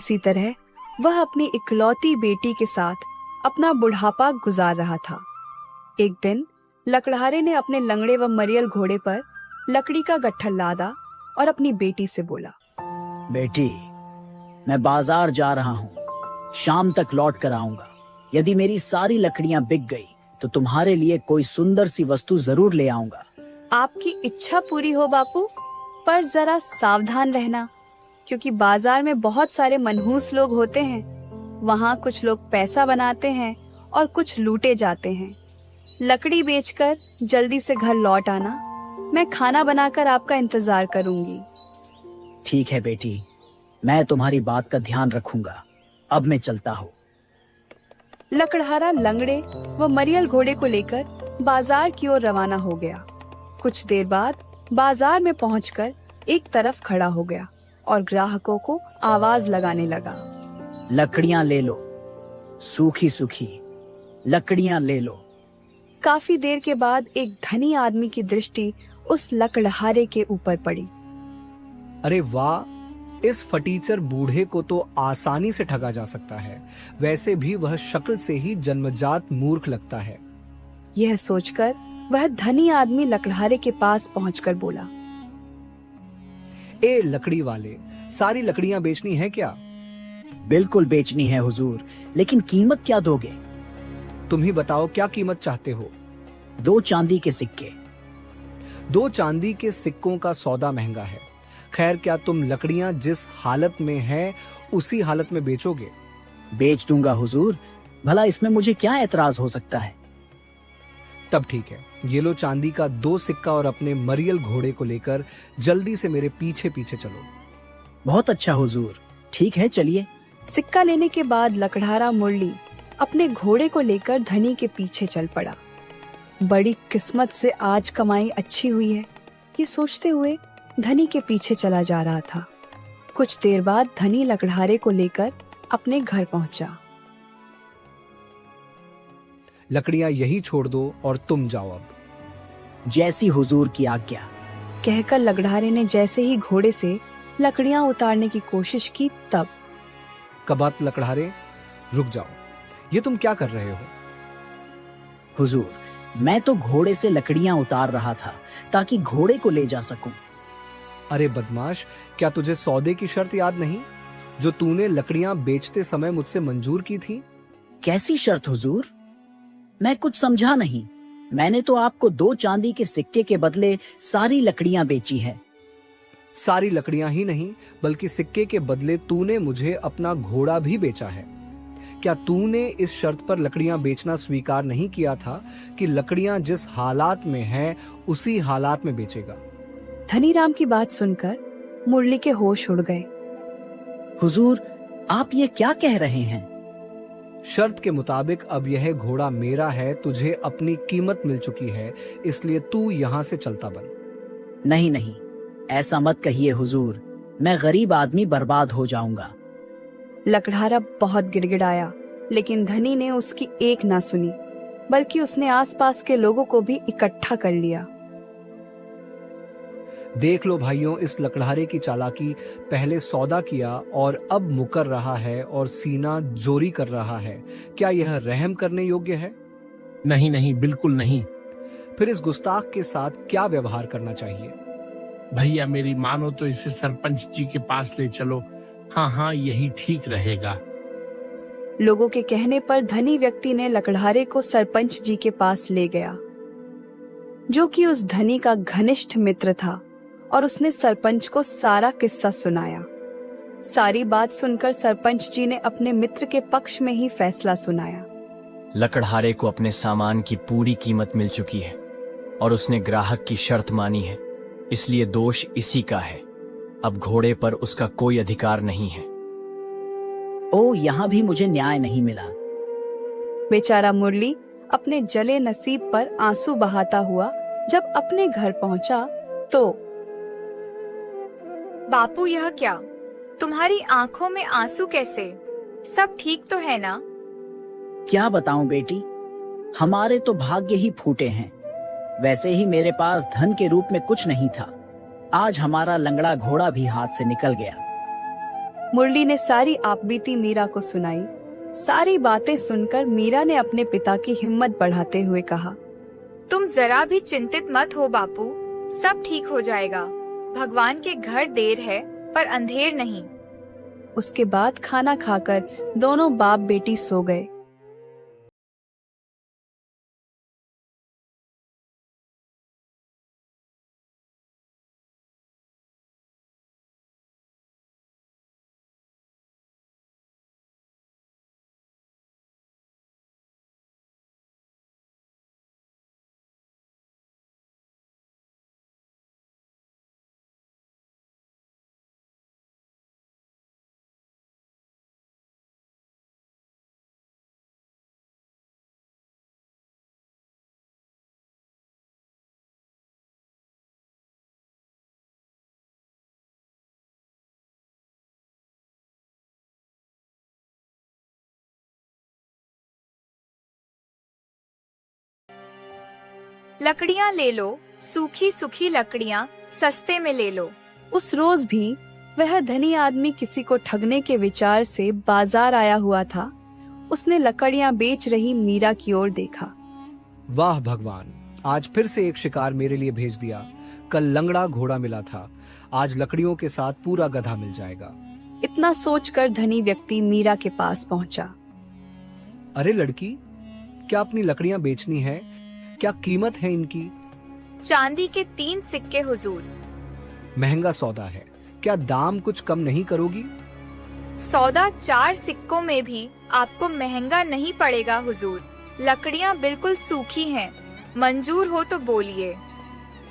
इसी तरह वह अपनी इकलौती बेटी के साथ अपना बुढ़ापा गुजार रहा था। एक दिन लकड़हारे ने अपने लंगड़े व मरियल घोड़े पर लकड़ी का गट्ठर लादा और अपनी बेटी से बोला, बेटी, मैं बाजार जा रहा हूँ, शाम तक लौट कर आऊंगा। यदि मेरी सारी लकड़ियां बिक गई तो तुम्हारे लिए कोई सुंदर सी वस्तु जरूर ले आऊंगा। आपकी इच्छा पूरी हो बापू, पर जरा सावधान रहना, क्योंकि बाजार में बहुत सारे मनहूस लोग होते हैं। वहाँ कुछ लोग पैसा बनाते हैं और कुछ लूटे जाते हैं। लकड़ी बेचकर जल्दी से घर लौट आना, मैं खाना बनाकर आपका इंतजार करूंगी। ठीक है बेटी, मैं तुम्हारी बात का ध्यान रखूंगा। अब मैं चलता हूँ। लकड़हारा लंगड़े व मरियल घोड़े को लेकर बाजार की ओर रवाना हो गया। कुछ देर बाद बाजार में पहुंचकर एक तरफ खड़ा हो गया और ग्राहकों को आवाज लगाने लगा, लकड़ियां ले लो, सूखी सूखी लकड़ियां ले लो। काफी देर के बाद एक धनी आदमी की दृष्टि उस लकड़हारे के ऊपर पड़ी। अरे वाह, इस फटीचर बूढ़े को तो आसानी से ठगा जा सकता है। वैसे भी वह शक्ल से ही जन्मजात मूर्ख लगता है। यह सोचकर वह धनी आदमी लकड़हारे के पास पहुंचकर बोला, ए लकड़ी वाले, सारी लकड़ियां बेचनी है क्या? बिल्कुल बेचनी है हुजूर, लेकिन कीमत क्या दोगे? तुम ही बताओ, क्या कीमत चाहते हो? 2 चांदी के सिक्के। 2 चांदी के सिक्कों का सौदा महंगा है। खैर, क्या तुम लकड़ियां जिस हालत में हैं उसी हालत में बेचोगे? बेच दूंगा हुजूर, भला इसमें मुझे क्या एतराज हो सकता है? तब ठीक है, ये लो चांदी का 2 सिक्का और अपने मरियल घोड़े को लेकर जल्दी से मेरे पीछे पीछे चलो। बहुत अच्छा हुजूर, ठीक है, चलिए। सिक्का लेने के बाद लकड़हारा मुरली अपने घोड़े को लेकर धनी के पीछे चल पड़ा। बड़ी किस्मत से आज कमाई अच्छी हुई है, ये सोचते हुए धनी के पीछे चला जा रहा था। कुछ देर बाद धनी लकड़हारे को लेकर अपने घर पहुंचा। लकड़ियां यही छोड़ दो और तुम जाओ अब। जैसी हुजूर की आज्ञा, कहकर लकड़हारे ने जैसे ही घोड़े से लकड़ियां उतारने की कोशिश की, तब कबात लकड़हारे, रुक जाओ, ये तुम क्या कर रहे हो? हुजूर, मैं तो घोड़े से लकड़ियां उतार रहा था ताकि घोड़े को ले जा सकूं। अरे बदमाश, क्या तुझे सौदे की शर्त याद नहीं जो तूने लकड़ियां बेचते समय मुझसे मंजूर की थी? कैसी शर्त हुजूर? मैं कुछ समझा नहीं। मैंने तो आपको 2 चांदी के सिक्के के बदले सारी लकड़ियां बेची है। सारी लकड़ियां ही नहीं, बल्कि सिक्के के बदले तूने मुझे अपना घोड़ा भी बेचा है। क्या तूने इस शर्त पर लकड़ियां बेचना स्वीकार नहीं किया था कि लकड़ियां जिस हालात में हैं उसी हालात में बेचेगा? धनीराम की बात सुनकर मुरली के होश उड़ गए। हुजूर, आप ये क्या कह रहे हैं? शर्त के मुताबिक अब यह घोड़ा मेरा है, तुझे अपनी कीमत मिल चुकी है, इसलिए तू यहाँ से चलता बन। नहीं नहीं, ऐसा मत कहिए हुजूर, मैं गरीब आदमी बर्बाद हो जाऊंगा। लकड़हारा बहुत गिड़गिड़ाया, लेकिन धनी ने उसकी एक ना सुनी, बल्कि उसने आसपास के लोगों को भी इकट्ठा कर लिया। देख लो भाइयों, इस लकड़हारे की चालाकी। पहले सौदा किया और अब मुकर रहा है और सीना जोरी कर रहा है। क्या यह रहम करने योग्य है? नहीं नहीं, बिल्कुल नहीं। फिर इस गुस्ताख के साथ क्या व्यवहार करना चाहिए? भैया मेरी मानो तो इसे सरपंच जी के पास ले चलो। हाँ हाँ, यही ठीक रहेगा। लोगों के कहने पर धनी व्यक्ति ने लकड़हारे को सरपंच जी के पास ले गया, जो कि उस धनी का घनिष्ठ मित्र था, और उसने सरपंच को सारा किस्सा सुनाया। सारी बात सुनकर सरपंच जी ने अपने मित्र के पक्ष में ही फैसला सुनाया। लकड़हारे को अपने सामान की पूरी कीमत मिल चुकी है और उसने ग्राहक की शर्त मानी है, इसलिए दोष इसी का है। अब घोड़े पर उसका कोई अधिकार नहीं है। ओ, यहाँ भी मुझे न्याय नहीं मिला। बेचारा मुरली अपने जले नसीब पर आंसू बहाता हुआ जब अपने घर पहुंचा तो बापू, यह क्या? तुम्हारी आंखों में आंसू कैसे? सब ठीक तो है ना? क्या बताऊं बेटी, हमारे तो भाग्य ही फूटे हैं। वैसे ही मेरे पास धन के रूप में कुछ नहीं था। आज हमारा लंगड़ा घोड़ा भी हाथ से निकल गया। मुरली ने सारी आपबीती मीरा को सुनाई। सारी बातें सुनकर मीरा ने अपने पिता की हिम्मत बढ़ाते हुए कहा, तुम जरा भी चिंतित मत हो बापू, सब ठीक हो जाएगा। भगवान के घर देर है पर अंधेर नहीं। उसके बाद खाना खाकर दोनों बाप बेटी सो गए। लकड़ियाँ ले लो, सूखी सूखी लकड़ियाँ सस्ते में ले लो। उस रोज भी वह धनी आदमी किसी को ठगने के विचार से बाजार आया हुआ था। उसने लकड़ियां बेच रही मीरा की ओर देखा। वाह भगवान, आज फिर से एक शिकार मेरे लिए भेज दिया। कल लंगड़ा घोड़ा मिला था, आज लकड़ियों के साथ पूरा गधा मिल जाएगा। इतना सोचकर धनी व्यक्ति मीरा के पास पहुंचा। अरे लड़की, क्या अपनी लकड़ियां बेचनी है? क्या कीमत है इनकी? चांदी के 3 सिक्के हुजूर। महंगा सौदा है, क्या दाम कुछ कम नहीं करोगी? सौदा 4 सिक्कों में भी आपको महंगा नहीं पड़ेगा हुजूर। लकड़ियाँ बिल्कुल सूखी हैं, मंजूर हो तो बोलिए।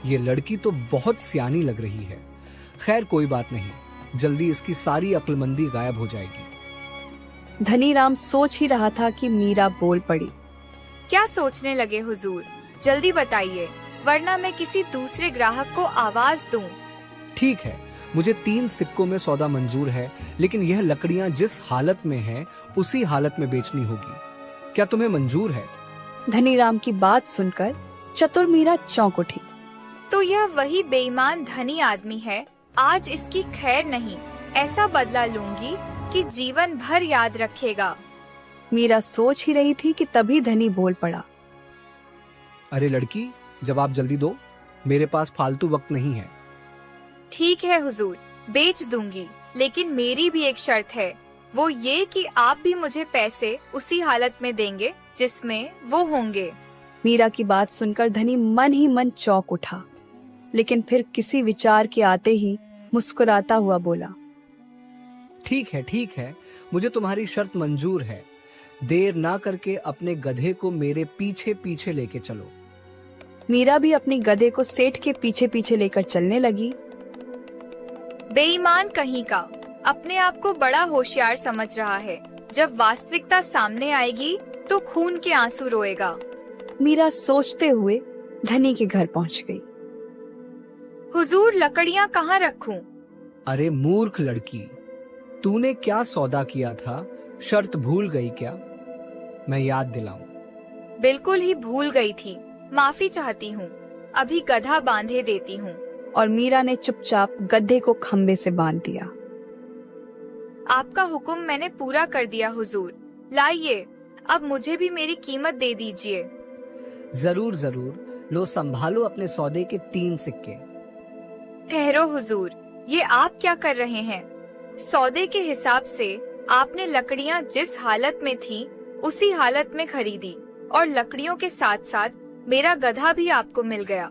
ये लड़की तो बहुत सियानी लग रही है। खैर कोई बात नहीं, जल्दी इसकी सारी अक्लमंदी गायब हो जाएगी। धनीराम सोच ही रहा था कि मीरा बोल पड़ी। क्या सोचने लगे हुजूर? जल्दी बताइए, वरना मैं किसी दूसरे ग्राहक को आवाज दूं। ठीक है, मुझे 3 सिक्कों में सौदा मंजूर है, लेकिन यह लकड़ियां जिस हालत में हैं, उसी हालत में बेचनी होगी। क्या तुम्हें मंजूर है? धनीराम की बात सुनकर चतुर मीरा चौंक उठी। तो यह वही बेईमान धनी आदमी है। आज इसकी खैर नहीं, ऐसा बदला लूंगी कि जीवन भर याद रखेगा। मीरा सोच ही रही थी कि तभी धनी बोल पड़ा। अरे लड़की, जवाब जल्दी दो, मेरे पास फालतू वक्त नहीं है। ठीक है हुजूर, बेच दूंगी, लेकिन मेरी भी एक शर्त है। वो ये कि आप भी मुझे पैसे उसी हालत में देंगे जिसमें वो होंगे। मीरा की बात सुनकर धनी मन ही मन चौंक उठा, लेकिन फिर किसी विचार के आते ही मुस्कुराता हुआ बोला, ठीक है, मुझे तुम्हारी शर्त मंजूर है। देर ना करके अपने गधे को मेरे पीछे पीछे लेके चलो। मीरा भी अपनी गधे को सेठ के पीछे पीछे लेकर चलने लगी। बेईमान कहीं का, अपने आप को बड़ा होशियार समझ रहा है। जब वास्तविकता सामने आएगी तो खून के आंसू रोएगा। मीरा सोचते हुए धनी के घर पहुंच गई। हुजूर, लकड़ियाँ कहाँ रखूं? अरे मूर्ख लड़की, तूने क्या सौदा किया था? शर्त भूल गई क्या? मैं याद दिलाऊं। बिल्कुल ही भूल गई थी, माफी चाहती हूँ। अभी गधा बांधे देती हूँ। और मीरा ने चुपचाप गधे को खंबे से बांध दिया। आपका हुक्म मैंने पूरा कर दिया हुजूर। लाइए, अब मुझे भी मेरी कीमत दे दीजिए। जरूर जरूर, लो संभालो अपने सौदे के 3 सिक्के। ठहरो हुजूर, ये आप क्या कर रहे हैं? सौदे के हिसाब से आपने लकड़ियाँ जिस हालत में थी उसी हालत में खरीदी, और लकड़ियों के साथ साथ मेरा गधा भी आपको मिल गया।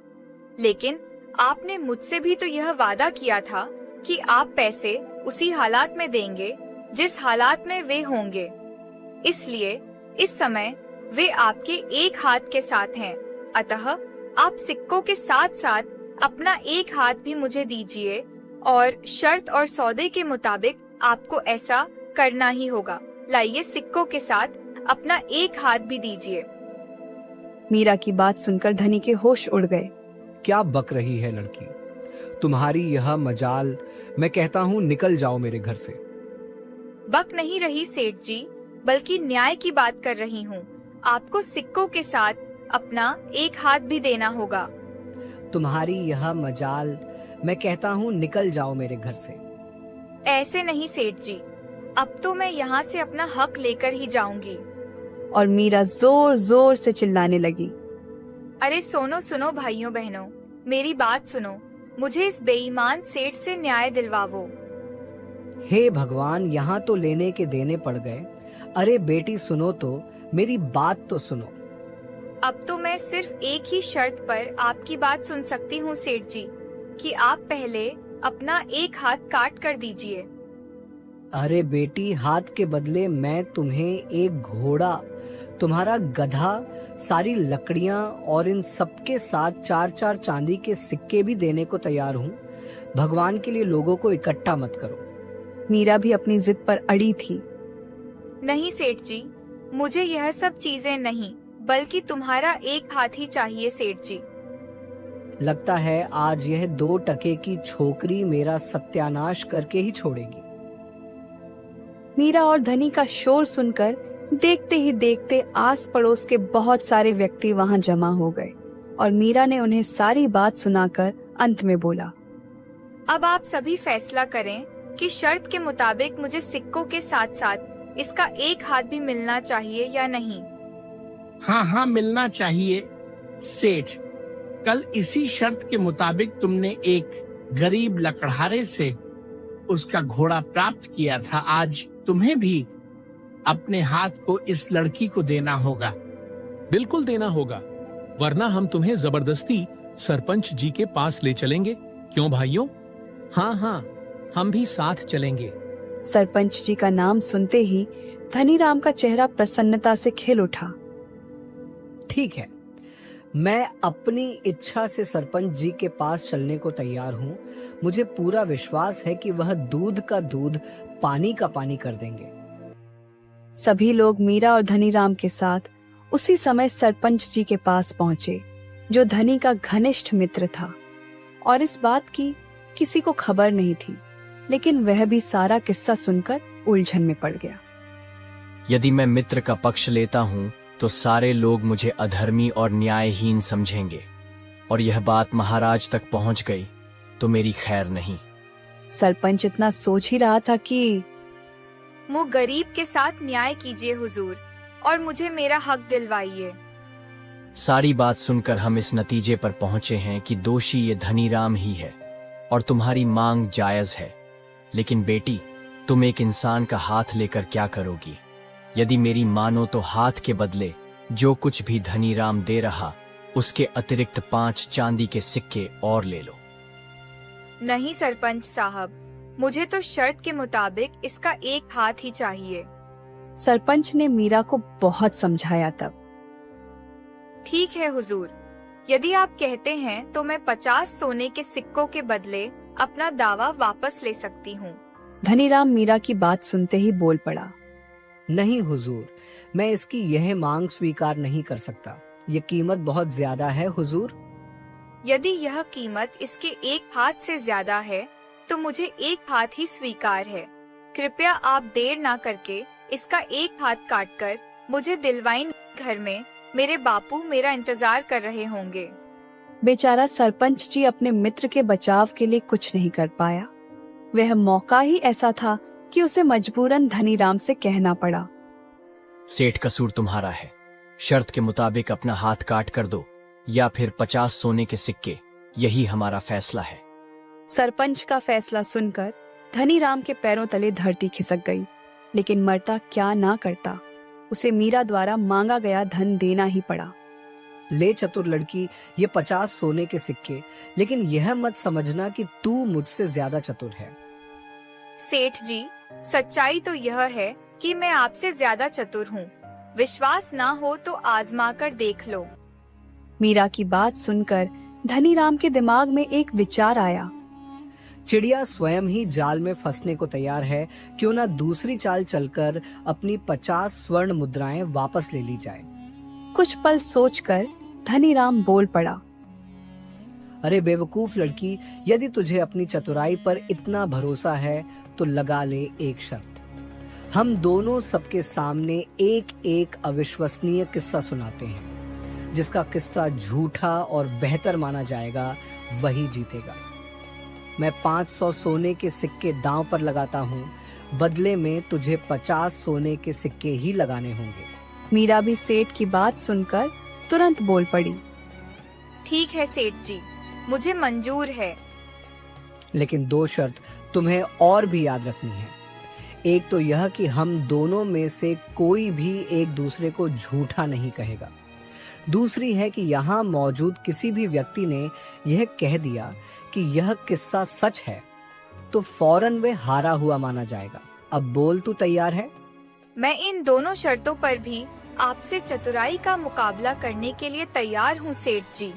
लेकिन आपने मुझसे भी तो यह वादा किया था कि आप पैसे उसी हालात में देंगे जिस हालात में वे होंगे। इसलिए इस समय वे आपके एक हाथ के साथ हैं। अतः आप सिक्कों के साथ साथ अपना एक हाथ भी मुझे दीजिए, और शर्त और सौदे के मुताबिक आपको ऐसा करना ही होगा। लाइए, सिक्कों के साथ अपना एक हाथ भी दीजिए। मीरा की बात सुनकर धनी के होश उड़ गए। क्या बक रही है लड़की? तुम्हारी यह मजाल। मैं कहता हूँ निकल जाओ मेरे घर से। बक नहीं रही सेठ जी, बल्कि न्याय की बात कर रही हूँ। आपको सिक्कों के साथ अपना एक हाथ भी देना होगा। तुम्हारी यह मजाल। मैं कहता हूँ निकल जाओ मेरे घर से। ऐसे नहीं सेठ जी, अब तो मैं यहाँ से अपना हक लेकर ही जाऊंगी। और मीरा जोर जोर से चिल्लाने लगी। अरे सुनो भाइयों बहनों, मेरी बात सुनो, मुझे इस बेईमान सेठ से न्याय दिलवाओ। हे भगवान, यहाँ तो लेने के देने पड़ गए। अरे बेटी सुनो तो, मेरी बात तो सुनो। अब तो मैं सिर्फ एक ही शर्त पर आपकी बात सुन सकती हूँ सेठ जी, कि आप पहले अपना एक हाथ काट कर दीजिए। अरे बेटी, हाथ के बदले मैं तुम्हें एक घोड़ा, तुम्हारा गधा, सारी लकड़ियां और इन सबके साथ 4-4 चांदी के सिक्के भी देने को तैयार हूँ। भगवान के लिए लोगों को इकट्ठा मत करो। मीरा भी अपनी जिद पर अड़ी थी। नहीं सेठ जी, मुझे यह सब चीजें नहीं, बल्कि तुम्हारा एक हाथ ही चाहिए सेठ जी। लगता है आज यह 2 टके की छोकरी मेरा सत्यानाश करके ही छोड़ेगी। मीरा और धनी का शोर सुनकर देखते ही देखते आस पड़ोस के बहुत सारे व्यक्ति वहां जमा हो गए और मीरा ने उन्हें सारी बात सुनाकर अंत में बोला, अब आप सभी फैसला करें कि शर्त के मुताबिक मुझे सिक्कों के साथ साथ इसका एक हाथ भी मिलना चाहिए या नहीं। हाँ हाँ, मिलना चाहिए सेठ। कल इसी शर्त के मुताबिक तुमने एक गरीब लकड़हारे से उसका घोड़ा प्राप्त किया था। आज तुम्हें भी अपने हाथ को इस लड़की को देना होगा। बिल्कुल देना होगा, वरना हम तुम्हें जबरदस्ती सरपंच जी के पास ले चलेंगे। क्यों भाइयों? हाँ हाँ, हम भी साथ चलेंगे। सरपंच जी का नाम सुनते ही धनीराम का चेहरा प्रसन्नता से खिल उठा। ठीक है, मैं अपनी इच्छा से सरपंच जी के पास चलने को तैयार हूँ। मुझे पूरा विश्वास है कि वह दूध का दूध, पानी का पानी कर देंगे। सभी लोग मीरा और धनीराम के साथ उसी समय सरपंच जी के पास पहुंचे, जो धनी का घनिष्ठ मित्र था। और इस बात की किसी को खबर नहीं थी, लेकिन वह भी सारा किस्सा सुनकर उलझन में पड़ गया। यदि मैं मित्र का पक्ष लेता हूँ तो सारे लोग मुझे अधर्मी और न्यायहीन समझेंगे, और यह बात महाराज तक पहुंच गई तो मेरी खैर नहीं। सरपंच इतना सोच ही रहा था कि मुझ गरीब के साथ न्याय कीजिए हुजूर, और मुझे मेरा हक दिलवाइए। सारी बात सुनकर हम इस नतीजे पर पहुंचे हैं कि दोषी ये धनीराम ही है और तुम्हारी मांग जायज है। लेकिन बेटी, तुम एक इंसान का हाथ लेकर क्या करोगी? यदि मेरी मानो तो हाथ के बदले जो कुछ भी धनीराम दे रहा, उसके अतिरिक्त 5 चांदी के सिक्के और ले लो। नहीं सरपंच साहब, मुझे तो शर्त के मुताबिक इसका एक हाथ ही चाहिए। सरपंच ने मीरा को बहुत समझाया तब। ठीक है हुजूर, यदि आप कहते हैं तो मैं 50 सोने के सिक्कों के बदले अपना दावा वापस ले सकती हूँ। धनीराम मीरा की बात सुनते ही बोल पड़ा। नहीं हुजूर, मैं इसकी यह मांग स्वीकार नहीं कर सकता। ये कीमत बहुत ज्यादा है हुजूर। यदि यह कीमत इसके एक हाथ से ज्यादा है तो मुझे एक हाथ ही स्वीकार है। कृपया आप देर ना करके इसका एक हाथ काटकर मुझे दिलवाइन। घर में मेरे बापू मेरा इंतजार कर रहे होंगे। बेचारा सरपंच जी अपने मित्र के बचाव के लिए कुछ नहीं कर पाया। वह मौका ही ऐसा था कि उसे मजबूरन धनीराम से कहना पड़ा। सेठ, कसूर तुम्हारा है। शर्त के मुताबिक अपना हाथ काट कर दो या फिर 50 सोने के सिक्के, यही हमारा फैसला है। सरपंच का फैसला सुनकर धनीराम के पैरों तले धरती खिसक गई, लेकिन मरता क्या ना करता, उसे मीरा द्वारा मांगा गया धन देना ही पड़ा। ले चतुर लड़की, ये 50 सोने के सिक्के, लेकिन यह मत समझना कि तू मुझसे ज्यादा चतुर है। सेठ जी, सच्चाई तो यह है कि मैं आपसे ज्यादा चतुर हूँ। विश्वास ना हो तो आजमा कर देख लो। मीरा की बात सुनकर धनीराम के दिमाग में एक विचार आया। चिड़िया स्वयं ही जाल में फंसने को तैयार है, क्यों ना दूसरी चाल चलकर अपनी 50 स्वर्ण मुद्राएं वापस ले ली जाए। कुछ पल सोचकर धनीराम बोल पड़ा। अरे बेवकूफ लड़की, यदि तुझे अपनी चतुराई पर इतना भरोसा है तो लगा ले एक शर्त। हम दोनों सबके सामने एक एक अविश्वसनीय किस्सा सुनाते हैं। जिसका किस्सा झूठा और बेहतर माना जाएगा वही जीतेगा। मैं 500 सोने के सिक्के दांव पर लगाता हूँ, बदले में तुझे 50 सोने के सिक्के ही लगाने होंगे। मीरा भी सेठ की बात सुनकर तुरंत बोल पड़ी। ठीक है सेठ जी, मुझे मंजूर है। लेकिन 2 शर्त तुम्हें और भी याद रखनी है। एक तो यह कि हम दोनों में से कोई भी एक दूसरे को झूठा नहीं कहेगा। दूसरी है कि यहाँ मौजूद किसी भी व्यक्ति ने यह कह दिया कि यह किस्सा सच है तो फौरन वे हारा हुआ माना जाएगा। अब बोल, तू तैयार है? मैं इन दोनों शर्तों पर भी आपसे चतुराई का मुकाबला करने के लिए तैयार हूँ सेठ जी।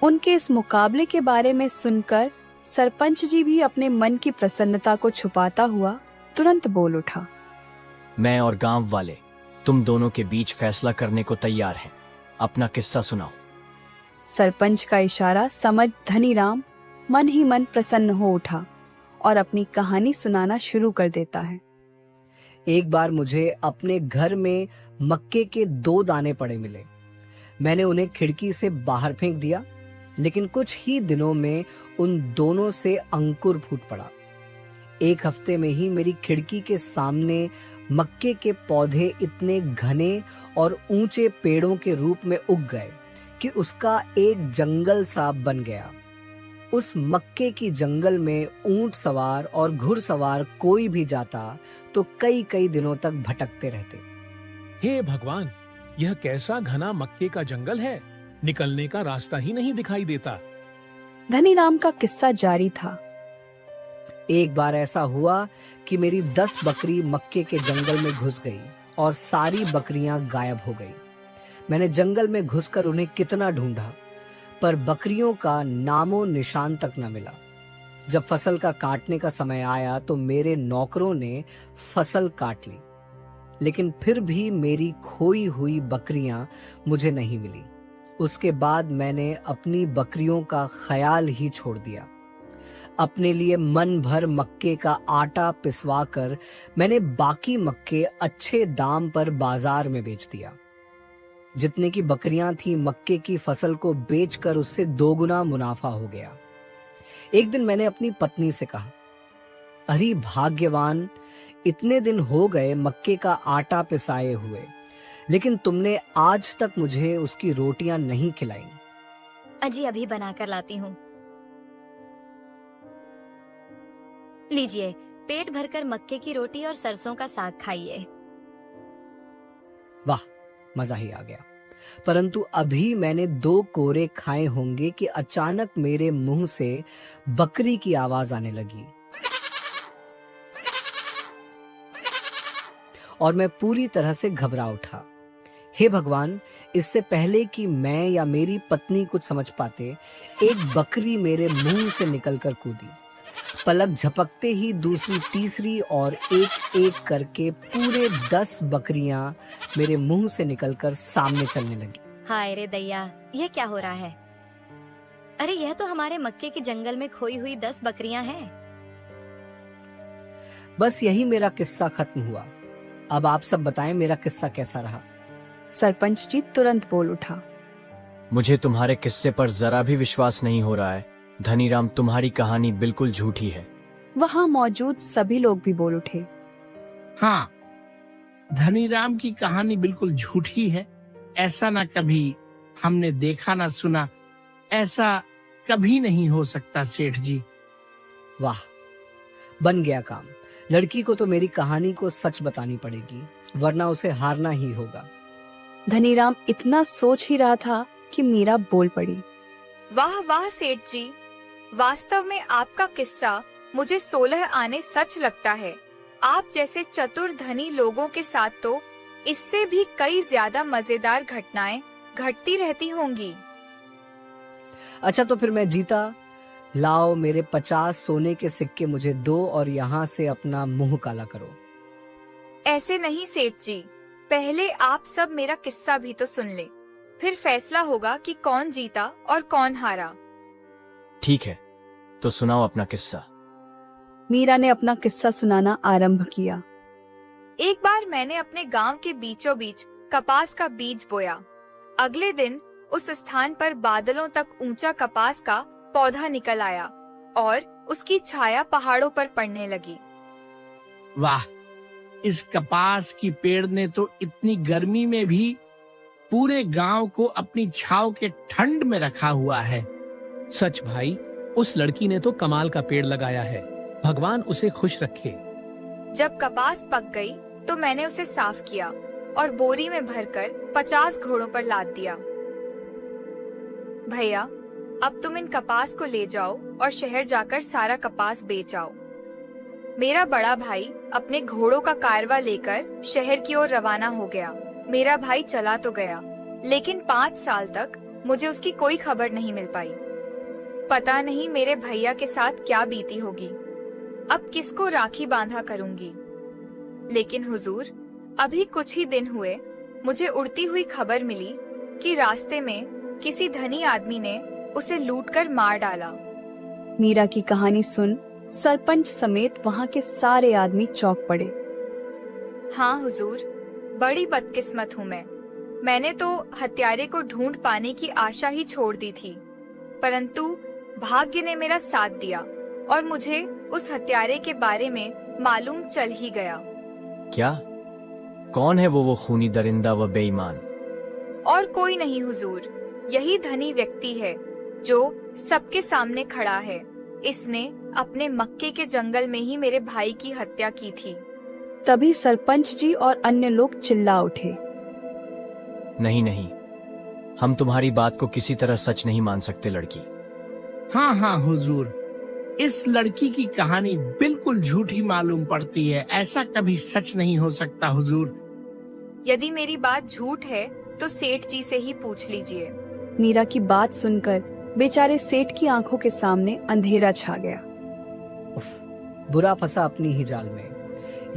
उनके इस मुकाबले के बारे में सुनकर सरपंच जी भी अपने मन की प्रसन्नता को छुपाता हुआ तुरंत बोल उठा। मैं और गांव वाले तुम दोनों के बीच फैसला करने को तैयार हैं। अपना किस्सा सुनाओ। सरपंच का इशारा समझ धनीराम मन ही मन प्रसन्न हो उठा और अपनी कहानी सुनाना शुरू कर देता है। एक बार मुझे अपने घर में मक्के के 2 दाने पड़े मिले। मैंने उन्हें खिड़की से बाहर फेंक दिया, लेकिन कुछ ही दिनों में उन दोनों से अंकुर फूट पड़ा। 1 हफ्ते में ही मेरी खिड़की के सामने मक्के के पौधे इतने घने और ऊंचे पेड़ों के रूप में उग गए कि उसका एक जंगल सा बन गया। उस मक्के की जंगल में ऊंट सवार और घुड़सवार कोई भी जाता तो कई कई दिनों तक भटकते रहते। हे भगवान, यह कैसा घना मक्के का जंगल है, निकलने का रास्ता ही नहीं दिखाई देता। धनीराम का किस्सा जारी था। एक बार ऐसा हुआ कि मेरी 10 बकरी मक्के के जंगल में घुस गई और सारी बकरियां गायब हो गई। मैंने जंगल में घुसकर उन्हें कितना ढूंढा, पर बकरियों का नामो निशान तक न मिला। जब फसल का काटने का समय आया तो मेरे नौकरों ने फसल काट ली, लेकिन फिर भी मेरी खोई हुई बकरियां मुझे नहीं मिली। उसके बाद मैंने अपनी बकरियों का ख्याल ही छोड़ दिया। अपने लिए मन भर मक्के का आटा पिसवा कर मैंने बाकी मक्के अच्छे दाम पर बाजार में बेच दिया। जितने की बकरियां थी, मक्के की फसल को बेचकर उससे 2 गुना मुनाफा हो गया। एक दिन मैंने अपनी पत्नी से कहा, अरे भाग्यवान, इतने दिन हो गए मक्के का आटा पिसाए हुए, लेकिन तुमने आज तक मुझे उसकी रोटियां नहीं खिलाई। अजी अभी बना कर लाती हूँ। लीजिए, पेट भरकर मक्के की रोटी और सरसों का साग खाइए। वाह, मजा ही आ गया। परंतु अभी मैंने 2 कोरे खाए होंगे कि अचानक मेरे मुंह से बकरी की आवाज आने लगी और मैं पूरी तरह से घबरा उठा। हे भगवान, इससे पहले कि मैं या मेरी पत्नी कुछ समझ पाते, एक बकरी मेरे मुंह से निकलकर कूदी। पलक झपकते ही दूसरी, तीसरी और एक एक करके पूरे 10 बकरियां मेरे मुंह से निकलकर सामने चलने लगी। हाय रे दैया, यह क्या हो रहा है? अरे यह तो हमारे मक्के के जंगल में खोई हुई 10 बकरियां हैं। बस यही मेरा किस्सा खत्म हुआ। अब आप सब बताएं मेरा किस्सा कैसा रहा। सरपंच जी तुरंत बोल उठा। मुझे तुम्हारे किस्से पर जरा भी विश्वास नहीं हो रहा है। धनीराम, तुम्हारी कहानी बिल्कुल झूठी है। वहाँ मौजूद सभी लोग भी बोल उठे। हाँ, धनीराम की कहानी बिल्कुल झूठी है। ऐसा ना कभी हमने देखा ना सुना, ऐसा कभी नहीं हो सकता सेठ जी। वाह, बन गया काम। लड़की को तो मेरी कहानी को सच बतानी पड़ेगी, वरना उसे हारना ही होगा। धनीराम इतना सोच ही रहा था कि मीरा बोल पड़ी। वाह वाह सेठ जी, वास्तव में आपका किस्सा मुझे 16 आने सच लगता है। आप जैसे चतुर धनी लोगों के साथ तो इससे भी कई ज्यादा मजेदार घटनाएं घटती रहती होंगी। अच्छा, तो फिर मैं जीता। लाओ, मेरे 50 सोने के सिक्के मुझे दो और यहाँ से अपना मुंह काला करो। ऐसे नहीं सेठ जी, पहले आप सब मेरा किस्सा भी तो सुन ले, फिर फैसला होगा कि कौन जीता और कौन हारा। ठीक है, तो सुनाओ अपना किस्सा। मीरा ने अपना किस्सा सुनाना आरंभ किया। एक बार मैंने अपने गांव के बीचों बीच कपास का बीज बोया। अगले दिन उस स्थान पर बादलों तक ऊंचा कपास का पौधा निकल आया और उसकी छाया पहाड़ों पर पड़ने लगी। वाह, इस कपास की पेड़ ने तो इतनी गर्मी में भी पूरे गांव को अपनी छांव के ठंड में रखा हुआ है। सच भाई, उस लड़की ने तो कमाल का पेड़ लगाया है। भगवान उसे खुश रखे। जब कपास पक गई तो मैंने उसे साफ किया और बोरी में भरकर 50 घोड़ों पर लाद दिया। भैया, अब तुम इन कपास को ले जाओ और शहर जाकर सारा कपास बेच आओ। मेरा बड़ा भाई अपने घोड़ों का कारवा लेकर शहर की ओर रवाना हो गया। मेरा भाई चला तो गया, लेकिन 5 साल तक मुझे उसकी कोई खबर नहीं मिल पाई। पता नहीं मेरे भैया के साथ क्या बीती होगी। अब किसको राखी बांधा करूंगी। लेकिन हुजूर, अभी कुछ ही दिन हुए मुझे उड़ती हुई खबर मिली कि रास्ते में किसी धनी आदमी ने उसे लूटकर मार डाला। मीरा की कहानी सुन सरपंच समेत वहाँ के सारे आदमी चौंक पड़े। हाँ हुजूर, बड़ी बदकिस्मत हूँ मैं। मैंने तो हत्यारे को ढूंढ पाने की आशा ही छोड़ दी थी, परंतु भाग्य ने मेरा साथ दिया और मुझे उस हत्यारे के बारे में मालूम चल ही गया। क्या? कौन है वो खूनी दरिंदा व बेईमान? और कोई नहीं हुजूर, यही धनी व्यक्ति है जो सबके सामने खड़ा है। इसने अपने मक्के के जंगल में ही मेरे भाई की हत्या की थी। तभी सरपंच जी और अन्य लोग चिल्ला उठे। नहीं नहीं, हम तुम्हारी बात को किसी तरह सच नहीं मान सकते लड़की। हाँ हाँ हुजूर, इस लड़की की कहानी बिल्कुल झूठी मालूम पड़ती है। ऐसा कभी सच नहीं हो सकता हुजूर। यदि मेरी बात झूठ है तो सेठ जी से ही पूछ लीजिए। मीरा की बात सुनकर बेचारे सेठ की आंखों के सामने अंधेरा छा गया। उफ, बुरा फंसा अपनी ही जाल में।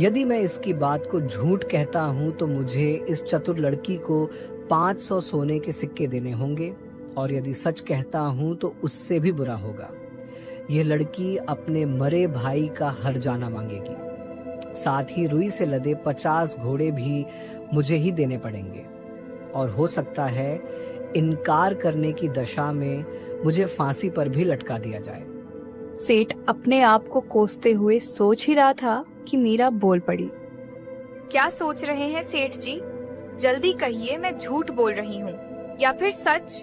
यदि मैं इसकी बात को झूठ कहता हूँ तो मुझे इस चतुर लड़की को 500 सोने के सिक्के देने होंगे, और यदि सच कहता हूँ तो उससे भी बुरा होगा। यह लड़की अपने मरे भाई का हर जाना मांगेगी। साथ ही रुई से लदे 50 घोड़े भी मुझे ही देने पड़ेंगे, और हो सकता है इनकार करने की दशा में मुझे फांसी पर भी लटका दिया जाए। सेठ अपने आप को कोसते हुए सोच ही रहा था कि मीरा बोल पड़ी। क्या सोच रहे हैं सेठ जी? जल्दी कहिए, मैं झूठ बोल रही हूँ या फिर सच?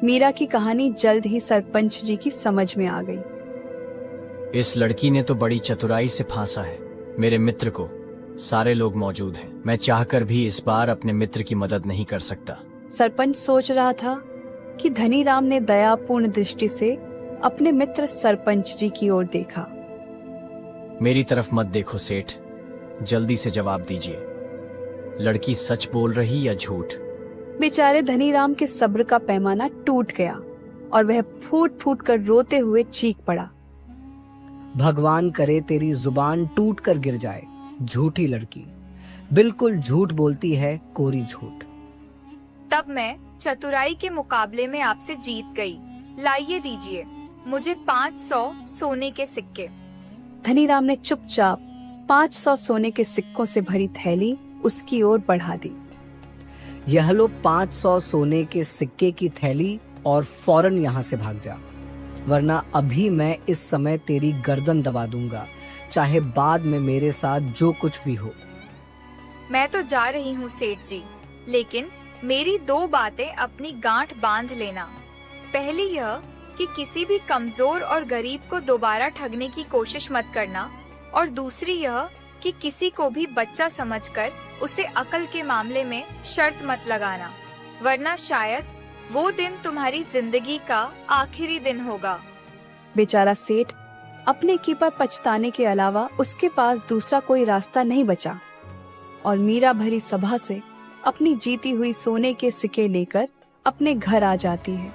मीरा की कहानी जल्द ही सरपंच जी की समझ में आ गई। इस लड़की ने तो बड़ी चतुराई से फांसा है मेरे मित्र को। सारे लोग मौजूद हैं। मैं चाहकर भी इस बार अपने मित्र की मदद नहीं कर सकता। सरपंच सोच रहा था कि धनीराम ने दयापूर्ण दृष्टि से अपने मित्र सरपंच जी की ओर देखा। मेरी तरफ मत देखो सेठ, जल्दी से जवाब दीजिए। लड़की सच बोल रही या झूठ? बेचारे धनीराम के सब्र का पैमाना टूट गया और वह फूट फूट कर रोते हुए चीख पड़ा। भगवान करे तेरी जुबान टूट कर गिर जाए, झूठी लड़की। बिल्कुल झूठ बोलती है, कोरी झूठ। तब मैं चतुराई के मुकाबले में आपसे जीत गई। लाइए दीजिए मुझे 500 सोने के सिक्के। धनीराम ने चुपचाप 500 सोने के सिक्कों से भरी थैली उसकी ओर बढ़ा दी। यह लो 500 सोने के सिक्के की थैली और फौरन यहाँ से भाग जा, वरना अभी मैं इस समय तेरी गर्दन दबा दूंगा, चाहे बाद में मेरे साथ जो कुछ भी हो। मैं तो जा रही हूँ सेठ जी, लेकिन मेरी 2 बातें अपनी गांठ बांध लेना। पहली यह कि किसी भी कमजोर और गरीब को दोबारा ठगने की कोशिश मत करना, और दूसरी यह कि किसी को भी बच्चा समझकर उसे अकल के मामले में शर्त मत लगाना, वरना शायद वो दिन तुम्हारी जिंदगी का आखिरी दिन होगा। बेचारा सेठ अपने की पर पछताने के अलावा उसके पास दूसरा कोई रास्ता नहीं बचा, और मीरा भरी सभा से अपनी जीती हुई सोने के सिक्के लेकर अपने घर आ जाती है,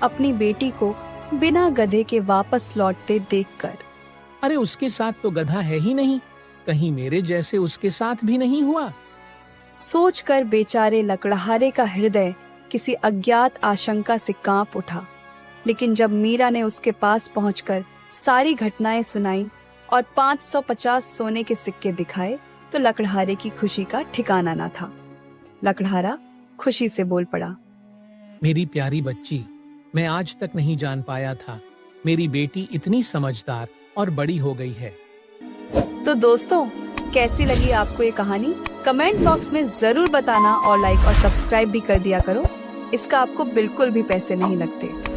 अपनी बेटी को बिना गधे के वापस लौटते देखकर। अरे उसके साथ तो गधा है ही नहीं, कहीं मेरे जैसे उसके साथ भी नहीं हुआ। सोचकर बेचारे लकड़हारे का हृदय किसी अज्ञात आशंका से कांप उठा। लेकिन जब मीरा ने उसके पास पहुंचकर सारी घटनाएं सुनाई और 550 सोने के सिक्के दिखाए, तो लकड़हारे की खुशी का ठिकाना न था। लकड़हारा खुशी से बोल पड़ा, मेरी प्यारी बच्ची, मैं आज तक नहीं जान पाया था मेरी बेटी इतनी समझदार और बड़ी हो गई है। तो दोस्तों, कैसी लगी आपको ये कहानी? कमेंट बॉक्स में जरूर बताना और लाइक और सब्सक्राइब भी कर दिया करो। इसका आपको बिल्कुल भी पैसे नहीं लगते।